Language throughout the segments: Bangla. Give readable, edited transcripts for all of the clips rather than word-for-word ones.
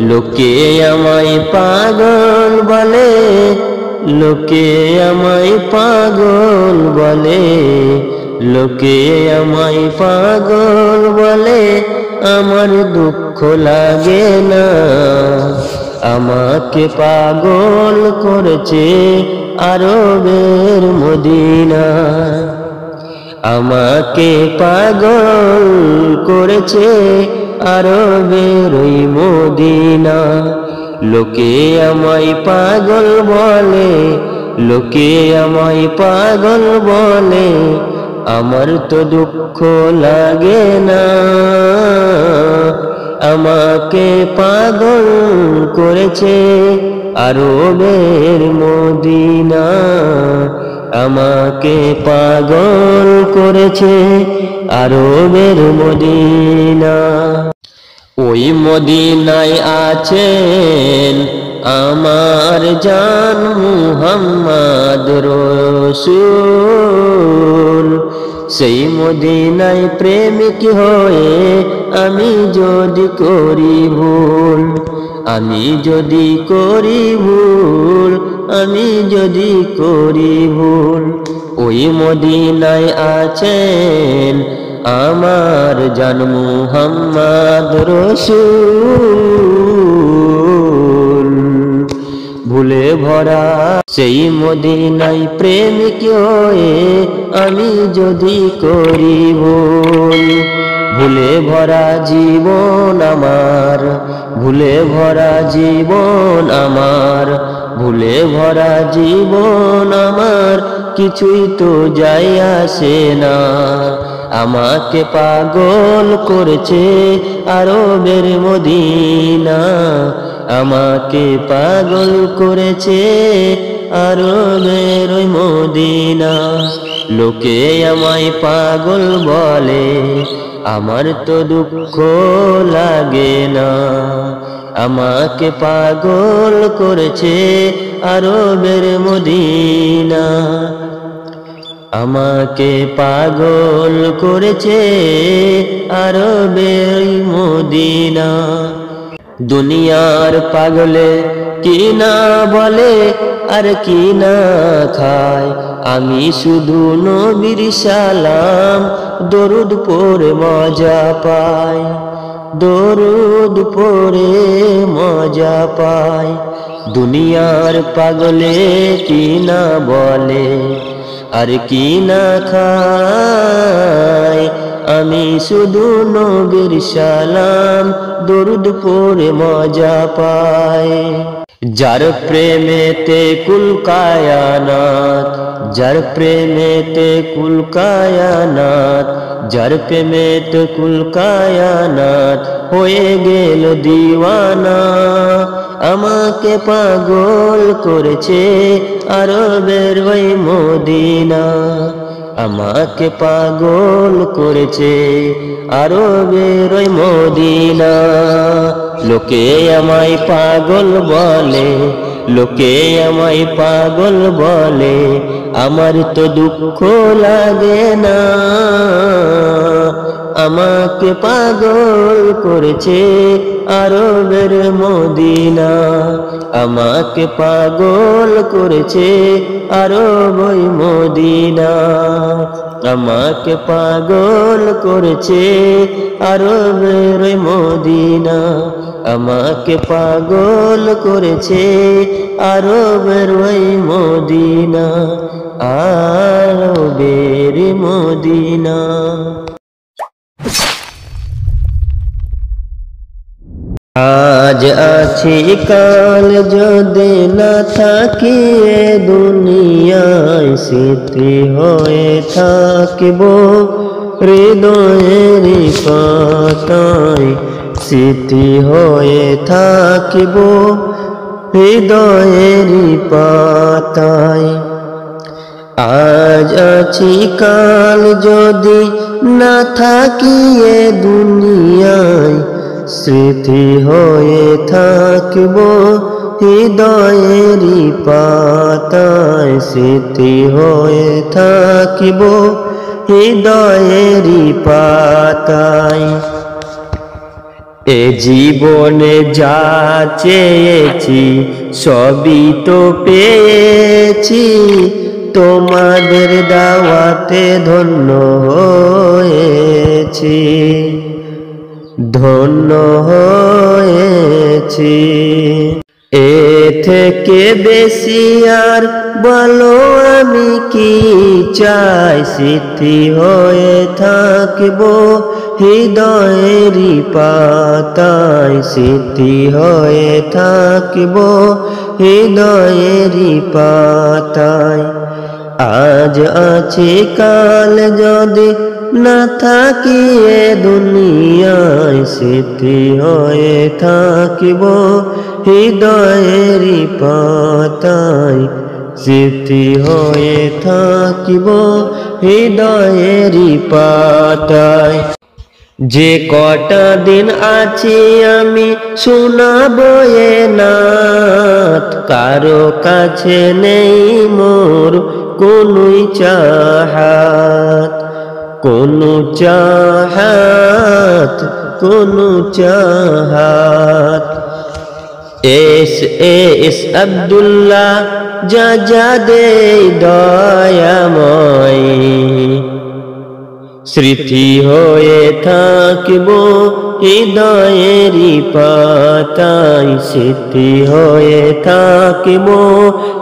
লোকে আমায় পাগল বলে, লোকে আমায় পাগল বলে, লোকে আমায় পাগল বলে, আমার দুঃখ লাগে না। আমাকে পাগল করেছে আরবের মদিনা, আমাকে পাগল করেছে আরবের ওই মদিনা। লোকে আমায় পাগল বলে, লোকে আমায় পাগল বলে, আমার তো দুঃখ লাগে না। আমাকে পাগল করেছে আরবের মদিনা, আমাকে পাগল করেছে আরবের মদিনা। ওই মদিনায় আছেন আমার জান মুহাম্মদ রসূল। সেই মদিনায় প্রেমিক হয়ে আমি যদি করি ভুল, আমি যদি করি ভুল, আমি যদি করি ভুল, ওই মদিনায় আছেন আমার জান মুহাম্মদ রসূল। ভুলে ভরা সেই মদিনায় প্রেমিক হয়ে আমি যদি করি ভুল, ভুলে ভরা জীবন আমার, ভুলে ভরা জীবন আমার, ভুলে ভরা জীবন আমার, কিছুই তো যায় আসে না। আমাকে পাগল করেছে আরবের মদিনা, আমাকে পাগল করেছে আরবের ওই মদিনা। লোকে আমায় পাগল বলে, আমার তো দুঃখ লাগে না। আমাকে পাগল করেছে আরবের মদিনা, আমাকে পাগল করেছে আরবের মদিনা। দুনিয়ার পাগলে কি না বলে আর কি না খায়, আমি শুধু নবীর সালাম দরুদ পড়ে মজা পাই, দরুদ পড়ে মজা পাই। দুনিয়ার পাগলে কি না বলে আর কি না খায়, আমি শুধু নবীর সালাম দরুদ পড়ে মজা পাই। যার প্রেমেতে কুল কায়নাত, যার প্রেমেতে কুল কায়নাত, যার প্রেমেতে কুল কায়নাত হয়ে গেল দিওয়ানা। আমাকে পাগল করেছে আরবের ওই মদিনা, আমাকে পাগল করেছে আরবের ওই মদিনা। লোকে আমায় পাগল বলে, লোকে আমায় পাগল বলে, আমার তো দুঃখ লাগে না। আমাকে পাগল করেছে আরবের মদিনা, আমাকে পাগল করেছে আরব ওই মদিনা, আমাকে পাগল করেছে আরবের ওই মদিনা, আমাকে পাগল করেছে আরবের ওই মদিনা, আরবের মদিনা। আজ আছি কাল যদি না থাকি এ দুনিয়ায়, স্মৃতি হয়ে থাকিব হৃদয়ের পাতায়, স্মৃতি হয়ে থাকিব হৃদয়ের পাতায়। আজ আছি কাল যদি না থাকি এ দুনিয়ায়, স্মৃতি হয়ে থাকিব হৃদয়ের পাতায়, স্মৃতি হয়ে থাকিব হৃদয়ের পাতায়। এ জীবনে যা চেয়েছি সবই তো পেয়েছি, তোমাদের দাওয়াতে ধন্য হয়েছি, ধন্য হয়েছি। এ থেকে বেশি আর বলো আমি কি চাই, স্মৃতি হয়ে থাকবো হৃদয়েরই পাতায়, স্মৃতি হয়ে থাকবো হৃদয়েরই পাতায়। আজ আছি কাল যদি না থাকি এ দুনিয়ায়, স্মৃতি হয়ে থাকিব হৃদয়েরই পাতায়, স্মৃতি হয়ে থাকিব হৃদয়েরই পাতায়। যে কটা দিন আছি আমি শোনাবো এ নাত, কারো কাছে নেই মোর কোনোই চাহাত, কোনো চাহাত, কোনো চাহাত। এস আব্দুল্লাহ যা দে দয়াময়, স্মৃতি হয়ে থাকিব হৃদয়েরই পাতায়, স্মৃতি হয়ে থাকিব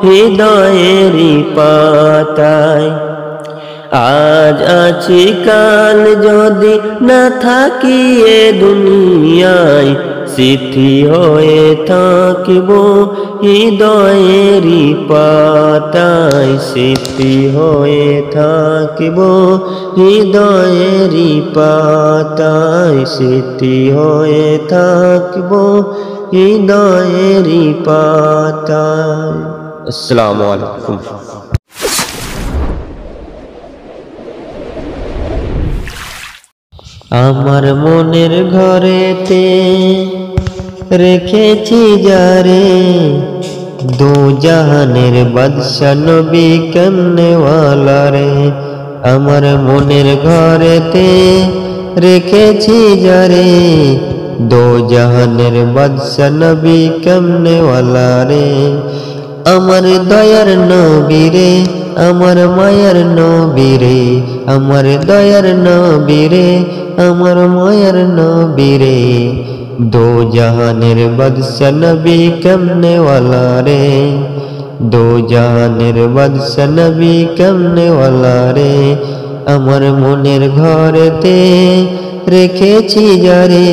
হৃদয়েরই পাতায়। আজ আছি কাল যদি না থাকি এ দুনিয়ায়, স্মৃতি হয়ে থাকিব হৃদয়েরই পাতায়, স্মৃতি হয়ে থাকিব হৃদয়েরই পাতায়, স্মৃতি হয়ে থাকিব হৃদয়েরই পাতায়। আসসালামু আলাইকুম। আমার মনের ঘরেতে রেখেছি যারে, দো জাহানের বাদশা নবী কামনেওয়ালা রে। আমার মনের ঘরেতে রেখেছি যারে, দো জাহানের বাদশা নবী কামনেওয়ালা রে। আমার দয়ার নবী রে, আমার মায়ার নবী রে, আমার দয়ার নবী রে, আমার মায়ার নবী রে। দো জাহানের বাদশা নবী কামনেওয়ালা রে, দো জাহানের বাদশা নবী কামনেওয়ালা রে। আমার মনের ঘরেতে রেখেছি যারে,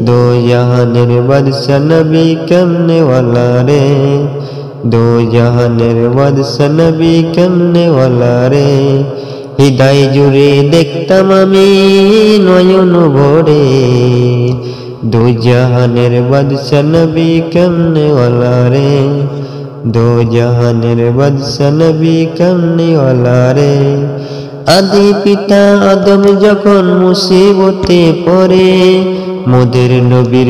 দো জাহানের বাদশা নবী কামনেওয়ালা রে, দো জাহানের বাদশা নবী কামনেওয়ালা রে। হৃদয় জুড়ে দেখতাম আমি নয়ন ভরে, দো জাহানের বাদশা নবী কামনেওয়ালা রে, দো জাহানের বাদশা নবী কামনেওয়ালা রে। আদি পিতা আদম যখন মুসিবতে পড়ে, মোদের নবীর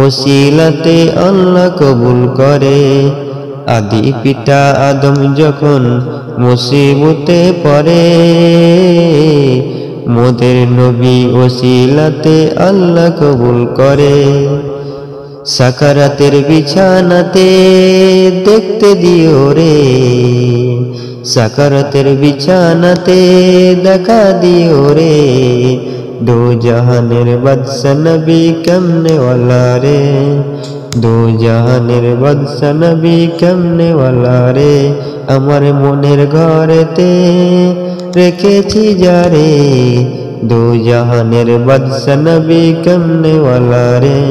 ওসিলাতে আল্লাহ কবুল করে। আদি পিতা আদম যখন মুসিবতে পড়ে, মোদের নবী ওসিলাতে আল্লাহ কবুল করে। সাকারাতের বিছানাতে দেখতে দিও রে, সাকারাতের বিছানাতে দেখা দিও রে। দো জাহানের বাদশা নবী কামনেওয়ালা রে, দো জাহানের বাদশা নবী কামনেওয়ালা রে। আমার মনের ঘরেতে রেখেছি যারে, দো জাহানের বাদশা নবী কামনেওয়ালা রে,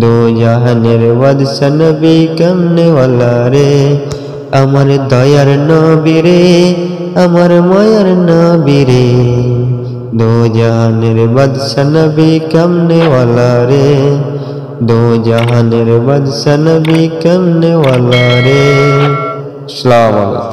দো জাহানের বাদশা নবী কামনেওয়ালা রে। আমার দয়ার নবী রে, আমার মায়ার নবী রে, দো জাহানের বাদশা নবী কামনেওয়ালা রে, দো জাহানের বাদশা নবী কামনেওয়ালা রে। আসসালামু আলাইকুম।